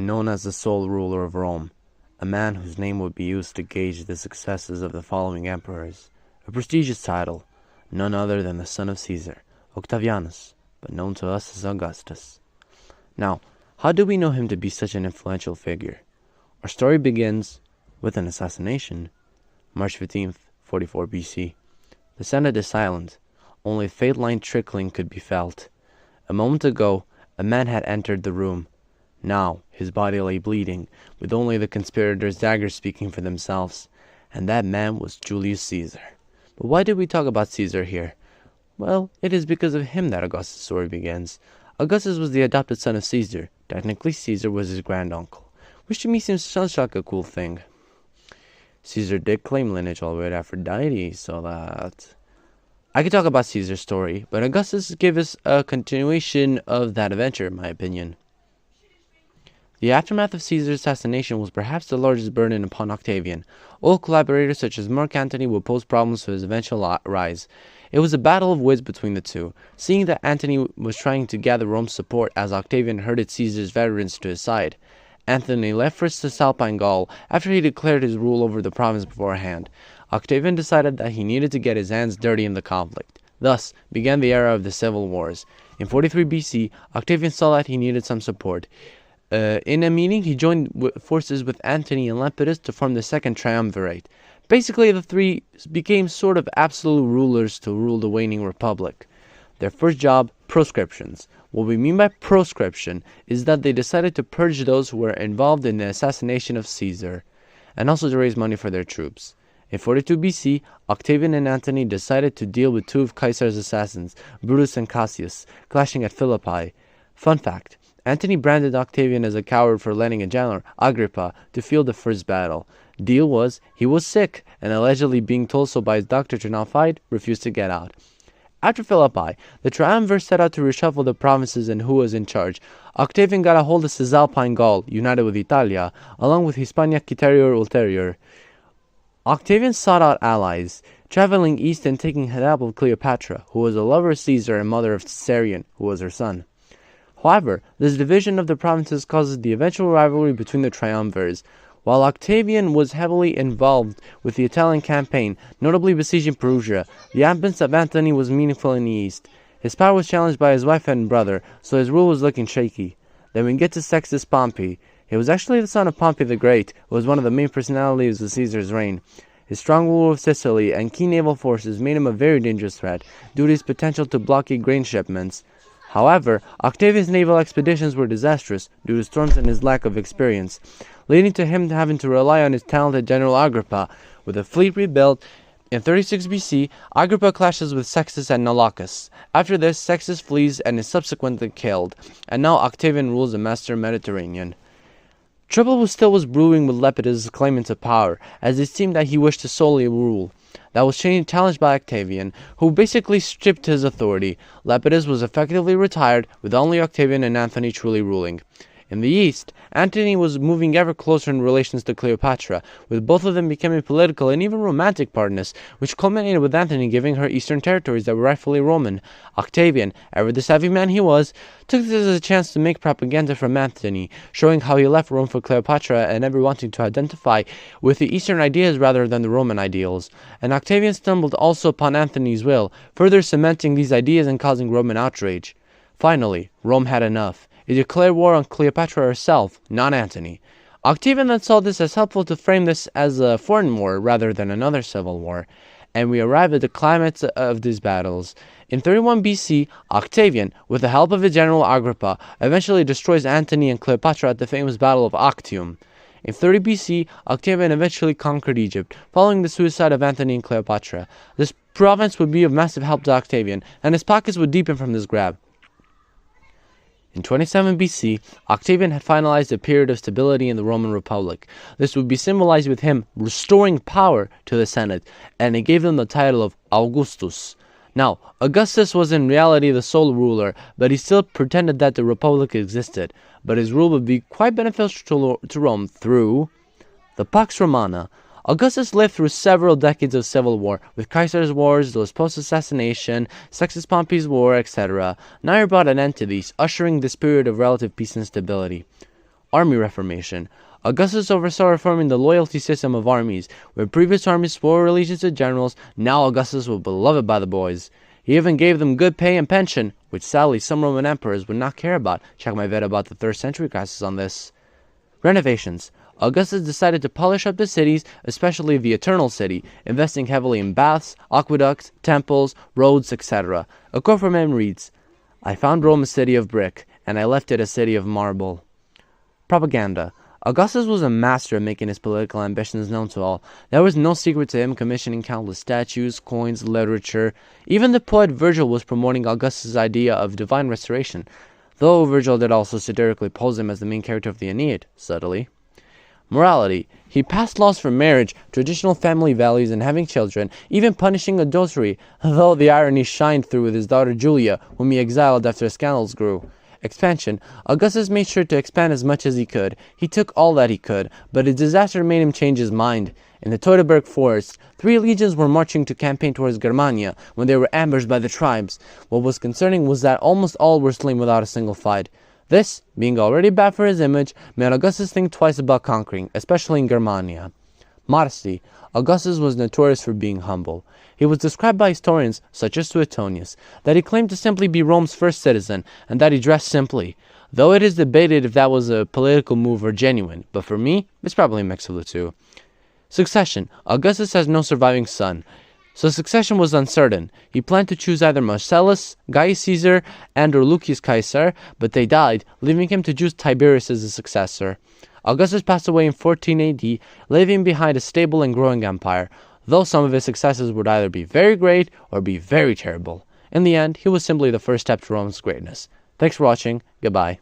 known as the sole ruler of Rome, a man whose name would be used to gauge the successes of the following emperors, a prestigious title, none other than the son of Caesar, Octavianus, but known to us as Augustus. Now, how do we know him to be such an influential figure? Our story begins with an assassination. March 15th, 44 BC. The Senate is silent. Only a faint line trickling could be felt. A moment ago, a man had entered the room. Now, his body lay bleeding, with only the conspirators' daggers speaking for themselves. And that man was Julius Caesar. But why did we talk about Caesar here? Well, it is because of him that Augustus' story begins. Augustus was the adopted son of Caesar. Technically, Caesar was his granduncle, which to me seems such like a cool thing. Caesar did claim lineage all the way to Aphrodite, so that... I could talk about Caesar's story, but Augustus gave us a continuation of that adventure, in my opinion. The aftermath of Caesar's assassination was perhaps the largest burden upon Octavian. Old collaborators such as Mark Antony would pose problems to his eventual rise. It was a battle of wits between the two, seeing that Antony was trying to gather Rome's support as Octavian herded Caesar's veterans to his side. Antony left for Cisalpine Gaul after he declared his rule over the province beforehand. Octavian decided that he needed to get his hands dirty in the conflict. Thus began the era of the civil wars. In 43 BC, Octavian saw that he needed some support. In a meeting, he joined forces with Antony and Lepidus to form the Second Triumvirate. Basically, the three became sort of absolute rulers to rule the waning republic. Their first job, proscriptions. What we mean by proscription is that they decided to purge those who were involved in the assassination of Caesar, and also to raise money for their troops. In 42 BC, Octavian and Antony decided to deal with two of Caesar's assassins, Brutus and Cassius, clashing at Philippi. Fun fact, Antony branded Octavian as a coward for letting a jailer, Agrippa, to field the first battle. Deal was, he was sick, and allegedly being told so by his doctor to not fight, refused to get out. After Philippi, the triumvirate set out to reshuffle the provinces and who was in charge. Octavian got a hold of Cisalpine Gaul, united with Italia, along with Hispania Citerior Ulterior. Octavian sought out allies, traveling east and taking help of Cleopatra, who was a lover of Caesar and mother of Caesarion, who was her son. However, this division of the provinces causes the eventual rivalry between the triumvirs. While Octavian was heavily involved with the Italian campaign, notably besieging Perugia, the absence of Antony was meaningful in the east. His power was challenged by his wife and brother, so his rule was looking shaky. Then we get to Sextus Pompey. He was actually the son of Pompey the Great, who was one of the main personalities of Caesar's reign. His strong rule of Sicily and key naval forces made him a very dangerous threat, due to his potential to blockade grain shipments. However, Octavian's naval expeditions were disastrous due to storms and his lack of experience, leading to him having to rely on his talented general Agrippa. With a fleet rebuilt, in 36 BC, Agrippa clashes with Sextus at Naulacus. After this, Sextus flees and is subsequently killed, and now Octavian rules the master Mediterranean. Trouble was brewing with Lepidus' claimant to power, as it seemed that he wished to solely rule. That was challenged by Octavian, who basically stripped his authority. Lepidus was effectively retired, with only Octavian and Antony truly ruling. In the east, Antony was moving ever closer in relations to Cleopatra, with both of them becoming political and even romantic partners, which culminated with Antony giving her eastern territories that were rightfully Roman. Octavian, ever the savvy man he was, took this as a chance to make propaganda from Antony, showing how he left Rome for Cleopatra and ever wanting to identify with the eastern ideas rather than the Roman ideals. And Octavian stumbled also upon Antony's will, further cementing these ideas and causing Roman outrage. Finally, Rome had enough. He declared war on Cleopatra herself, not Antony. Octavian then saw this as helpful to frame this as a foreign war rather than another civil war, and we arrive at the climax of these battles. In 31 BC, Octavian, with the help of his general Agrippa, eventually destroys Antony and Cleopatra at the famous Battle of Actium. In 30 BC, Octavian eventually conquered Egypt, following the suicide of Antony and Cleopatra. This province would be of massive help to Octavian, and his pockets would deepen from this grab. In 27 BC, Octavian had finalized a period of stability in the Roman Republic. This would be symbolized with him restoring power to the Senate, and it gave them the title of Augustus. Now, Augustus was in reality the sole ruler, but he still pretended that the Republic existed. But his rule would be quite beneficial to Rome through the Pax Romana. Augustus lived through several decades of civil war, with Caesar's wars, those post-assassination, Sextus Pompey's war, etc. Now he brought an end to these, ushering this period of relative peace and stability. Army reformation. Augustus oversaw reforming the loyalty system of armies. Where previous armies swore allegiance to generals, now Augustus was beloved by the boys. He even gave them good pay and pension, which sadly some Roman emperors would not care about. Check my vid about the 3rd century crisis on this. Renovations. Augustus decided to polish up the cities, especially the Eternal City, investing heavily in baths, aqueducts, temples, roads, etc. A quote from him reads, "I found Rome a city of brick, and I left it a city of marble." Propaganda. Augustus was a master at making his political ambitions known to all. There was no secret to him commissioning countless statues, coins, literature. Even the poet Virgil was promoting Augustus' idea of divine restoration, though Virgil did also satirically pose him as the main character of the Aeneid, subtly. Morality. He passed laws for marriage, traditional family values, and having children, even punishing adultery, though the irony shined through with his daughter Julia, whom he exiled after scandals grew. Expansion. Augustus made sure to expand as much as he could. He took all that he could, but a disaster made him change his mind. In the Teutoburg forest, 3 legions were marching to campaign towards Germania when they were ambushed by the tribes. What was concerning was that almost all were slain without a single fight. This, being already bad for his image, made Augustus think twice about conquering, especially in Germania. Modesty. Augustus was notorious for being humble. He was described by historians, such as Suetonius, that he claimed to simply be Rome's first citizen, and that he dressed simply. Though it is debated if that was a political move or genuine, but for me, it's probably a mix of the two. Succession. Augustus has no surviving son, so succession was uncertain. He planned to choose either Marcellus, Gaius Caesar, and or Lucius Caesar, but they died, leaving him to choose Tiberius as his successor. Augustus passed away in 14 AD, leaving behind a stable and growing empire, though some of his successes would either be very great or be very terrible. In the end, he was simply the first step to Rome's greatness. Thanks for watching. Goodbye.